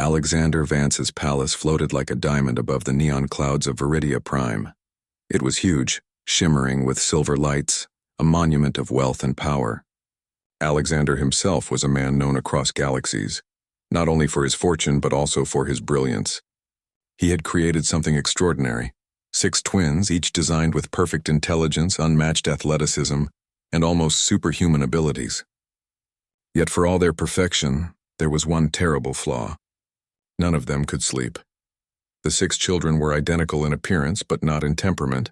Alexander Vance's palace floated like a diamond above the neon clouds of Viridia Prime. It was huge, shimmering with silver lights, a monument of wealth and power. Alexander himself was a man known across galaxies, not only for his fortune but also for his brilliance. He had created something extraordinary. 6 twins, each designed with perfect intelligence, unmatched athleticism, and almost superhuman abilities. Yet for all their perfection, there was one terrible flaw. None of them could sleep. The 6 children were identical in appearance but not in temperament.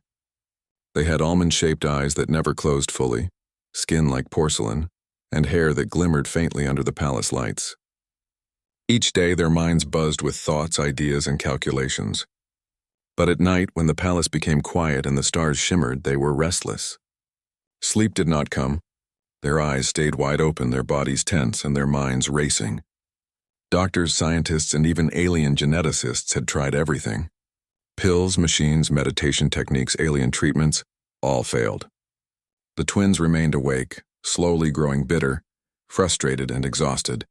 They had almond-shaped eyes that never closed fully, skin like porcelain, and hair that glimmered faintly under the palace lights. Each day their minds buzzed with thoughts, ideas, and calculations. But at night, when the palace became quiet and the stars shimmered, they were restless. Sleep did not come. Their eyes stayed wide open, their bodies tense, and their minds racing. Doctors, scientists, and even alien geneticists had tried everything. Pills, machines, meditation techniques, alien treatments, all failed. The twins remained awake, slowly growing bitter, frustrated, and exhausted.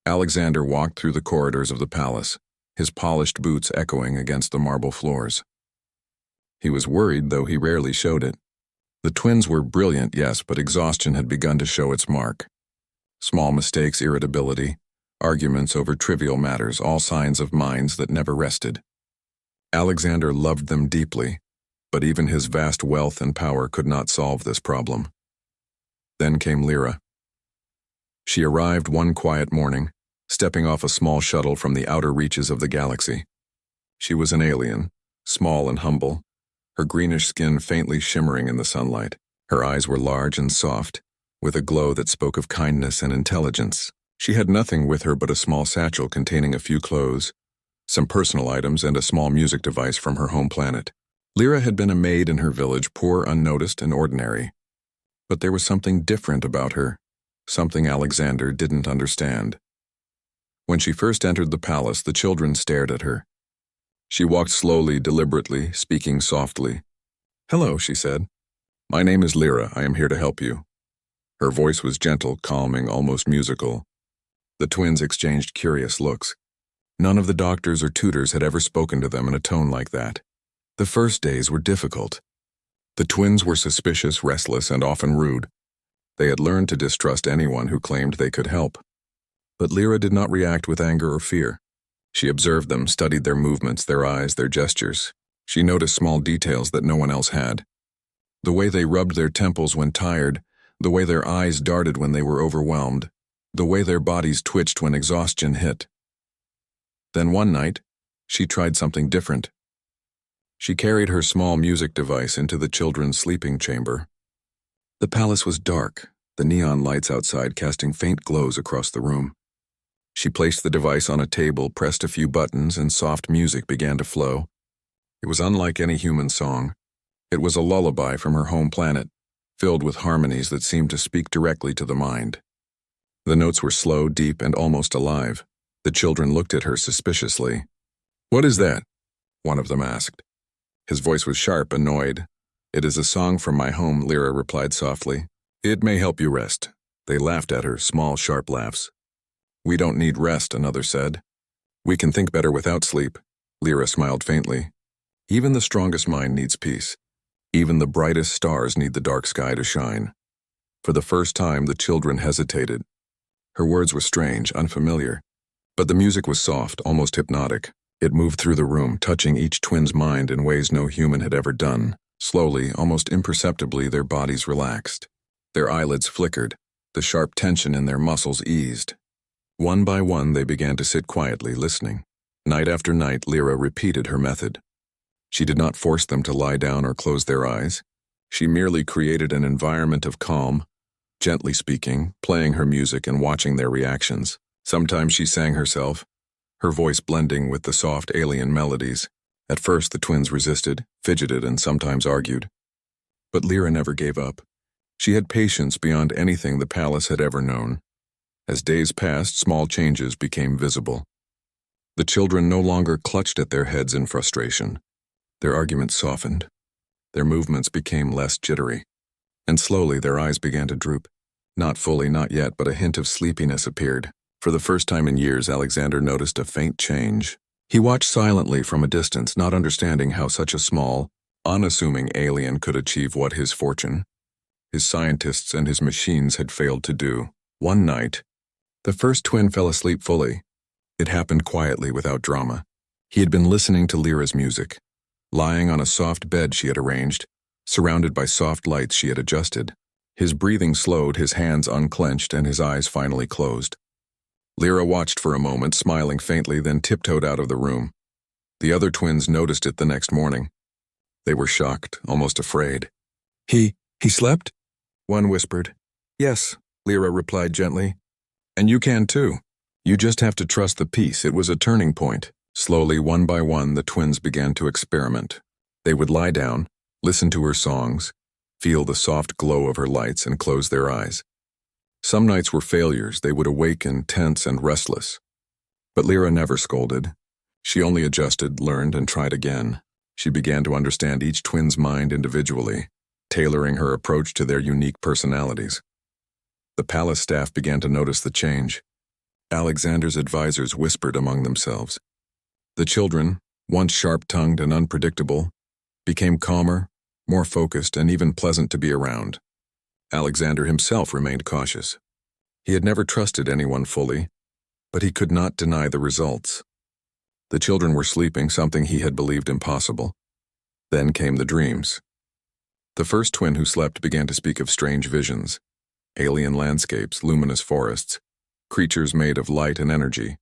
Alexander walked through the corridors of the palace, his polished boots echoing against the marble floors. He was worried, though he rarely showed it. The twins were brilliant, yes, but exhaustion had begun to show its mark. Small mistakes, irritability, arguments over trivial matters, all signs of minds that never rested. Alexander loved them deeply, but even his vast wealth and power could not solve this problem. Then came Lyra. She arrived one quiet morning, stepping off a small shuttle from the outer reaches of the galaxy. She was an alien, small and humble, her greenish skin faintly shimmering in the sunlight. Her eyes were large and soft, with a glow that spoke of kindness and intelligence. She had nothing with her but a small satchel containing a few clothes, some personal items, and a small music device from her home planet. Lyra had been a maid in her village, poor, unnoticed, and ordinary. But there was something different about her, something Alexander didn't understand. When she first entered the palace, the children stared at her. She walked slowly, deliberately, speaking softly. "Hello," she said. "My name is Lyra. I am here to help you." Her voice was gentle, calming, almost musical. The twins exchanged curious looks. None of the doctors or tutors had ever spoken to them in a tone like that. The first days were difficult. The twins were suspicious, restless, and often rude. They had learned to distrust anyone who claimed they could help. But Lyra did not react with anger or fear. She observed them, studied their movements, their eyes, their gestures. She noticed small details that no one else had. The way they rubbed their temples when tired, the way their eyes darted when they were overwhelmed, the way their bodies twitched when exhaustion hit. Then one night, she tried something different. She carried her small music device into the children's sleeping chamber. The palace was dark, the neon lights outside casting faint glows across the room. She placed the device on a table, pressed a few buttons, and soft music began to flow. It was unlike any human song. It was a lullaby from her home planet, filled with harmonies that seemed to speak directly to the mind. The notes were slow, deep, and almost alive. The children looked at her suspiciously. "What is that?" one of them asked. His voice was sharp, annoyed. "It is a song from my home," Lyra replied softly. "It may help you rest." They laughed at her, small, sharp laughs. "We don't need rest," another said. "We can think better without sleep." Lyra smiled faintly. "Even the strongest mind needs peace. Even the brightest stars need the dark sky to shine." For the first time, the children hesitated. Her words were strange, unfamiliar. But the music was soft, almost hypnotic. It moved through the room, touching each twin's mind in ways no human had ever done. Slowly, almost imperceptibly, their bodies relaxed. Their eyelids flickered. The sharp tension in their muscles eased. One by one, they began to sit quietly, listening. Night after night, Lyra repeated her method. She did not force them to lie down or close their eyes. She merely created an environment of calm, gently speaking, playing her music and watching their reactions. Sometimes she sang herself, her voice blending with the soft alien melodies. At first the twins resisted, fidgeted, and sometimes argued. But Lyra never gave up. She had patience beyond anything the palace had ever known. As days passed, small changes became visible. The children no longer clutched at their heads in frustration. Their arguments softened. Their movements became less jittery. And slowly their eyes began to droop. Not fully, not yet, but a hint of sleepiness appeared. For the first time in years, Alexander noticed a faint change. He watched silently from a distance, not understanding how such a small, unassuming alien could achieve what his fortune, his scientists and his machines had failed to do. One night, the first twin fell asleep fully. It happened quietly, without drama. He had been listening to Lyra's music, lying on a soft bed she had arranged, surrounded by soft lights she had adjusted. His breathing slowed, his hands unclenched, and his eyes finally closed. Lyra watched for a moment, smiling faintly, then tiptoed out of the room. The other twins noticed it the next morning. They were shocked, almost afraid. He slept? One whispered. Yes, Lyra replied gently. And you can too. You just have to trust the peace. It was a turning point. Slowly, one by one, the twins began to experiment. They would lie down, listen to her songs, feel the soft glow of her lights, and close their eyes. Some nights were failures. They would awaken tense and restless. But Lyra never scolded. She only adjusted, learned, and tried again. She began to understand each twin's mind individually, tailoring her approach to their unique personalities. The palace staff began to notice the change. Alexander's advisors whispered among themselves. The children, once sharp-tongued and unpredictable, became calmer, more focused, and even pleasant to be around. Alexander himself remained cautious. He had never trusted anyone fully, but he could not deny the results. The children were sleeping, something he had believed impossible. Then came the dreams. The first twin who slept began to speak of strange visions, alien landscapes, luminous forests, creatures made of light and energy.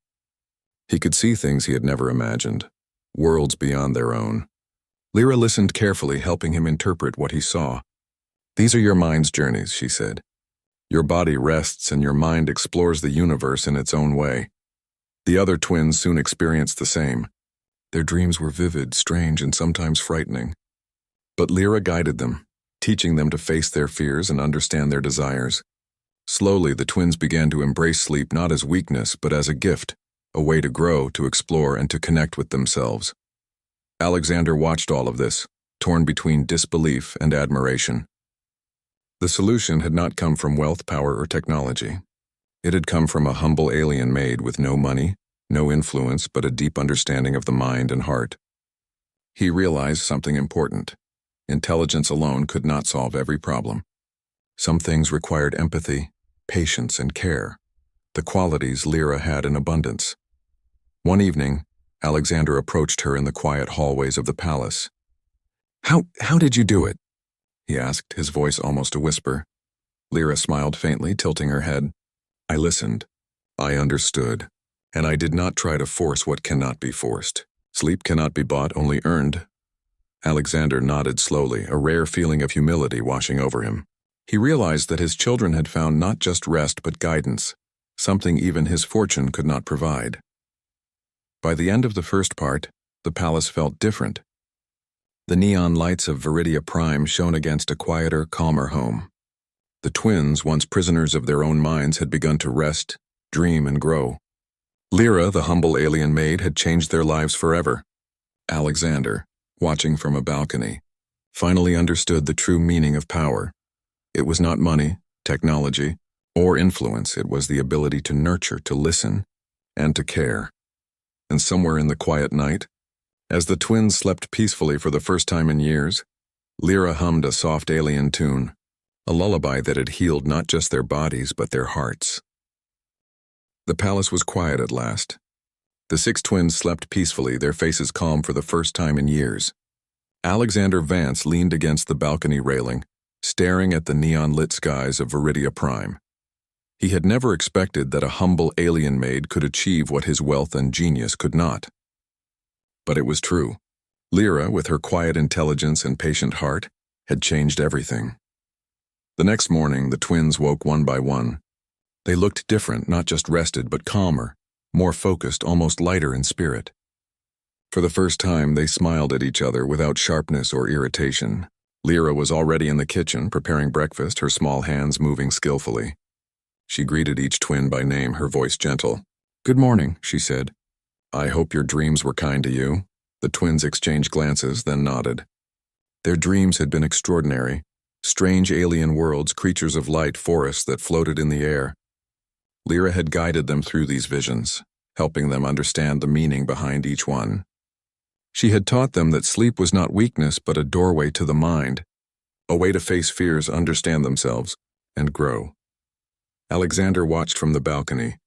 He could see things he had never imagined, worlds beyond their own. Lyra listened carefully, helping him interpret what he saw. These are your mind's journeys, she said. Your body rests and your mind explores the universe in its own way. The other twins soon experienced the same. Their dreams were vivid, strange, and sometimes frightening. But Lyra guided them, teaching them to face their fears and understand their desires. Slowly, the twins began to embrace sleep not as weakness, but as a gift, a way to grow, to explore, and to connect with themselves. Alexander watched all of this, torn between disbelief and admiration. The solution had not come from wealth, power, or technology. It had come from a humble alien maid with no money, no influence, but a deep understanding of the mind and heart. He realized something important. Intelligence alone could not solve every problem. Some things required empathy, patience, and care, the qualities Lyra had in abundance. One evening, Alexander approached her in the quiet hallways of the palace. How did you do it?" he asked, his voice almost a whisper. Lyra smiled faintly, tilting her head. "I listened. I understood. And I did not try to force what cannot be forced. Sleep cannot be bought, only earned." Alexander nodded slowly, a rare feeling of humility washing over him. He realized that his children had found not just rest but guidance, something even his fortune could not provide. By the end of the first part, the palace felt different. The neon lights of Viridia Prime shone against a quieter, calmer home. The twins, once prisoners of their own minds, had begun to rest, dream, and grow. Lyra, the humble alien maid, had changed their lives forever. Alexander, watching from a balcony, finally understood the true meaning of power. It was not money, technology, or influence. It was the ability to nurture, to listen, and to care. And somewhere in the quiet night, as the twins slept peacefully for the first time in years, Lyra hummed a soft alien tune, a lullaby that had healed not just their bodies but their hearts. The palace was quiet at last. The 6 twins slept peacefully, their faces calm for the first time in years. Alexander Vance leaned against the balcony railing, staring at the neon-lit skies of Viridia Prime. He had never expected that a humble alien maid could achieve what his wealth and genius could not. But it was true. Lyra, with her quiet intelligence and patient heart, had changed everything. The next morning, the twins woke one by one. They looked different, not just rested, but calmer, more focused, almost lighter in spirit. For the first time, they smiled at each other without sharpness or irritation. Lyra was already in the kitchen, preparing breakfast, her small hands moving skillfully. She greeted each twin by name, her voice gentle. "Good morning," she said. "I hope your dreams were kind to you." The twins exchanged glances, then nodded. Their dreams had been extraordinary. Strange alien worlds, creatures of light, forests that floated in the air. Lyra had guided them through these visions, helping them understand the meaning behind each one. She had taught them that sleep was not weakness but a doorway to the mind, a way to face fears, understand themselves, and grow. Alexander watched from the balcony,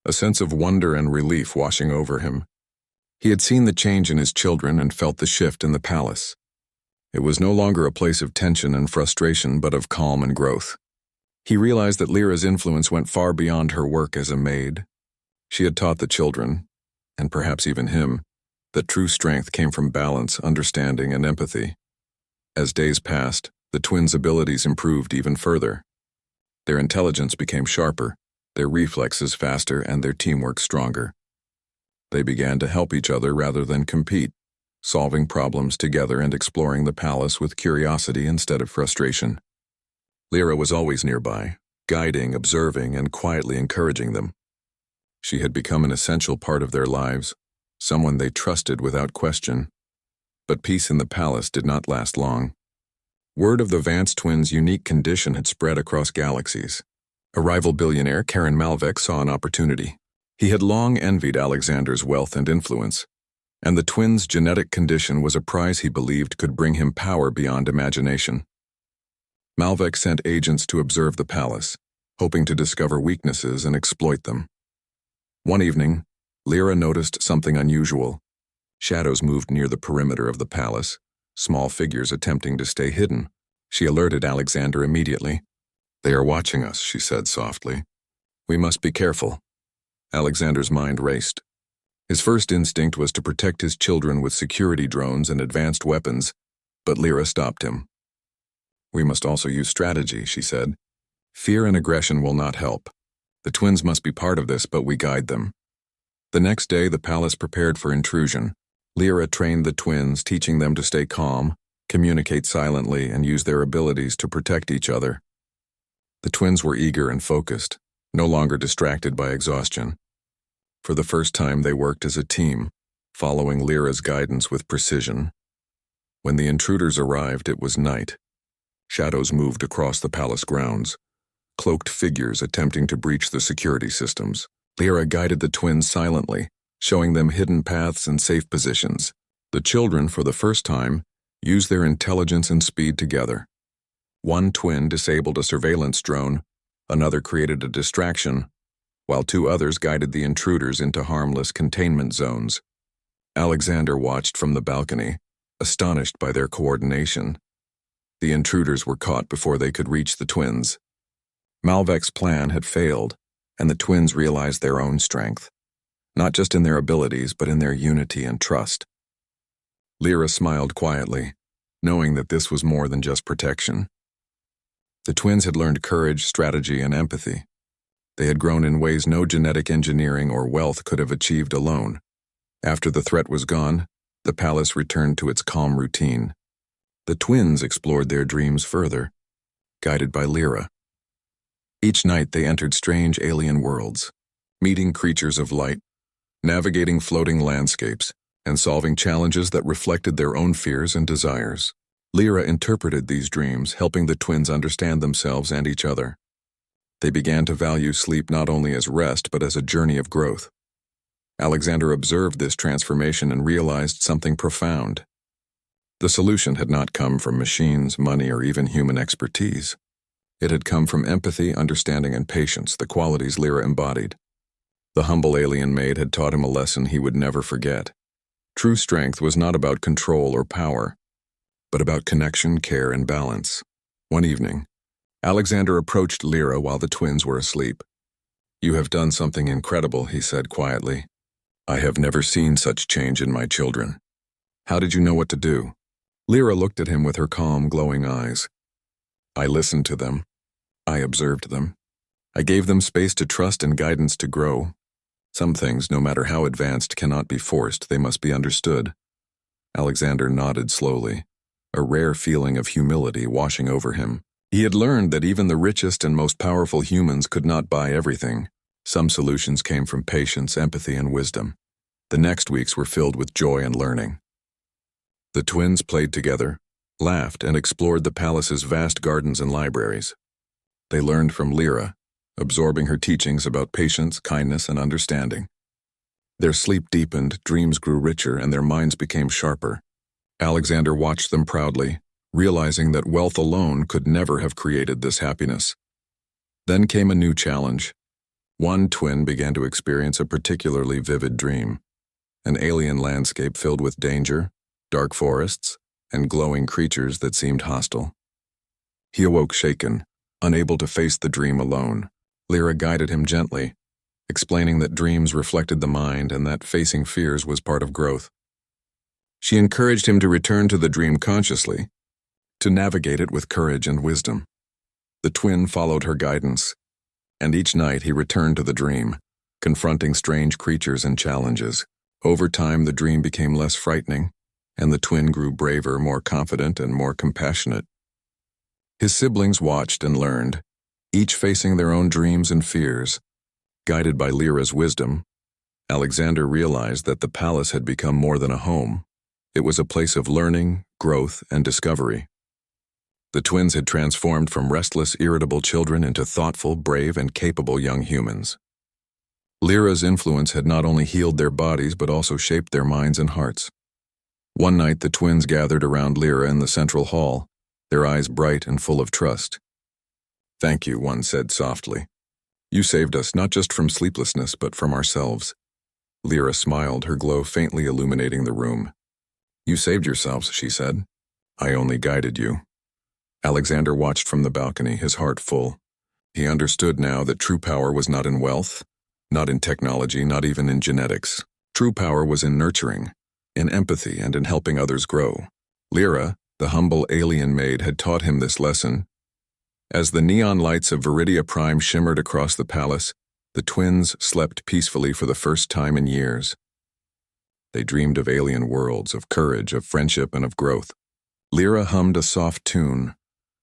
a sense of wonder and relief washing over him. He had seen the change in his children and felt the shift in the palace. It was no longer a place of tension and frustration but of calm and growth. He realized that Lyra's influence went far beyond her work as a maid. She had taught the children, and perhaps even him, that true strength came from balance, understanding, and empathy. As days passed, the twins' abilities improved even further. Their intelligence became sharper, their reflexes faster, and their teamwork stronger. They began to help each other rather than compete, solving problems together and exploring the palace with curiosity instead of frustration. Lyra was always nearby, guiding, observing, and quietly encouraging them. She had become an essential part of their lives, someone they trusted without question. But peace in the palace did not last long. Word of the Vance twins' unique condition had spread across galaxies. A rival billionaire, Karen Malvec, saw an opportunity. He had long envied Alexander's wealth and influence, and the twins' genetic condition was a prize he believed could bring him power beyond imagination. Malvec sent agents to observe the palace, hoping to discover weaknesses and exploit them. One evening, Lyra noticed something unusual. Shadows moved near the perimeter of the palace, small figures attempting to stay hidden. She alerted Alexander immediately. "They are watching us," she said softly. "We must be careful." Alexander's mind raced. His first instinct was to protect his children with security drones and advanced weapons, but Lyra stopped him. "We must also use strategy," she said. "Fear and aggression will not help. The twins must be part of this, but we guide them." The next day, the palace prepared for intrusion. Lyra trained the twins, teaching them to stay calm, communicate silently, and use their abilities to protect each other. The twins were eager and focused, no longer distracted by exhaustion. For the first time, they worked as a team, following Lyra's guidance with precision. When the intruders arrived, it was night. Shadows moved across the palace grounds, cloaked figures attempting to breach the security systems. Lyra guided the twins silently, showing them hidden paths and safe positions. The children, for the first time, used their intelligence and speed together. One twin disabled a surveillance drone, another created a distraction, while two others guided the intruders into harmless containment zones. Alexander watched from the balcony, astonished by their coordination. The intruders were caught before they could reach the twins. Malvec's plan had failed, and the twins realized their own strength, not just in their abilities but in their unity and trust. Lyra smiled quietly, knowing that this was more than just protection. The twins had learned courage, strategy, and empathy. They had grown in ways no genetic engineering or wealth could have achieved alone. After the threat was gone, the palace returned to its calm routine. The twins explored their dreams further, guided by Lyra. Each night they entered strange alien worlds, meeting creatures of light, navigating floating landscapes, and solving challenges that reflected their own fears and desires. Lyra interpreted these dreams, helping the twins understand themselves and each other. They began to value sleep not only as rest but as a journey of growth. Alexander observed this transformation and realized something profound. The solution had not come from machines, money, or even human expertise. It had come from empathy, understanding, and patience, the qualities Lyra embodied. The humble alien maid had taught him a lesson he would never forget. True strength was not about control or power, but about connection, care, and balance. One evening, Alexander approached Lyra while the twins were asleep. "You have done something incredible," he said quietly. "I have never seen such change in my children. How did you know what to do?" Lyra looked at him with her calm, glowing eyes. "I listened to them. I observed them. I gave them space to trust and guidance to grow. Some things, no matter how advanced, cannot be forced, they must be understood." Alexander nodded slowly, a rare feeling of humility washing over him. He had learned that even the richest and most powerful humans could not buy everything. Some solutions came from patience, empathy, and wisdom. The next weeks were filled with joy and learning. The twins played together, laughed, and explored the palace's vast gardens and libraries. They learned from Lyra, absorbing her teachings about patience, kindness, and understanding. Their sleep deepened, dreams grew richer, and their minds became sharper. Alexander watched them proudly, realizing that wealth alone could never have created this happiness. Then came a new challenge. One twin began to experience a particularly vivid dream, an alien landscape filled with danger, dark forests, and glowing creatures that seemed hostile. He awoke shaken, unable to face the dream alone. Lyra guided him gently, explaining that dreams reflected the mind and that facing fears was part of growth. She encouraged him to return to the dream consciously, to navigate it with courage and wisdom. The twin followed her guidance, and each night he returned to the dream, confronting strange creatures and challenges. Over time, the dream became less frightening, and the twin grew braver, more confident, and more compassionate. His siblings watched and learned, each facing their own dreams and fears. Guided by Lyra's wisdom, Alexander realized that the palace had become more than a home. It was a place of learning, growth, and discovery. The twins had transformed from restless, irritable children into thoughtful, brave, and capable young humans. Lyra's influence had not only healed their bodies but also shaped their minds and hearts. One night the twins gathered around Lyra in the central hall, their eyes bright and full of trust. "Thank you," one said softly. "You saved us not just from sleeplessness but from ourselves." Lyra smiled, her glow faintly illuminating the room. "You saved yourselves," she said. "I only guided you." Alexander watched from the balcony, his heart full. He understood now that true power was not in wealth, not in technology, not even in genetics. True power was in nurturing, in empathy, and in helping others grow. Lyra, the humble alien maid, had taught him this lesson. As the neon lights of Viridia Prime shimmered across the palace, the twins slept peacefully for the first time in years. They dreamed of alien worlds, of courage, of friendship, and of growth. Lyra hummed a soft tune,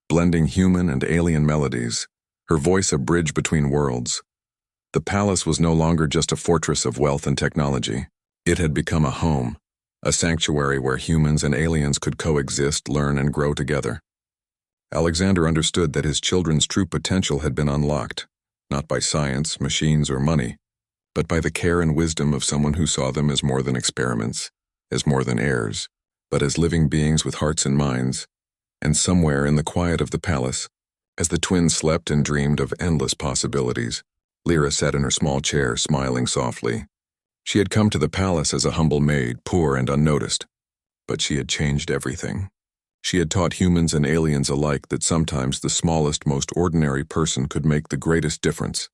blending human and alien melodies, her voice a bridge between worlds. The palace was no longer just a fortress of wealth and technology. It had become a home, a sanctuary where humans and aliens could coexist, learn, and grow together. Alexander understood that his children's true potential had been unlocked, not by science, machines, or money, but by the care and wisdom of someone who saw them as more than experiments, as more than heirs, but as living beings with hearts and minds. And somewhere in the quiet of the palace, as the twins slept and dreamed of endless possibilities, Lyra sat in her small chair, smiling softly. She had come to the palace as a humble maid, poor and unnoticed, but she had changed everything. She had taught humans and aliens alike that sometimes the smallest, most ordinary person could make the greatest difference.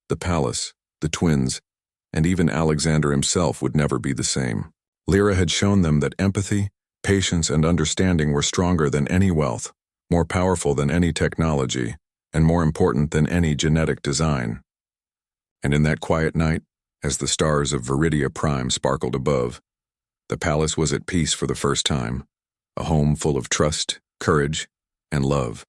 The palace, the twins, and even Alexander himself would never be the same. Lyra had shown them that empathy, patience, and understanding were stronger than any wealth, more powerful than any technology, and more important than any genetic design. And in that quiet night, as the stars of Viridia Prime sparkled above, the palace was at peace for the first time, a home full of trust, courage, and love.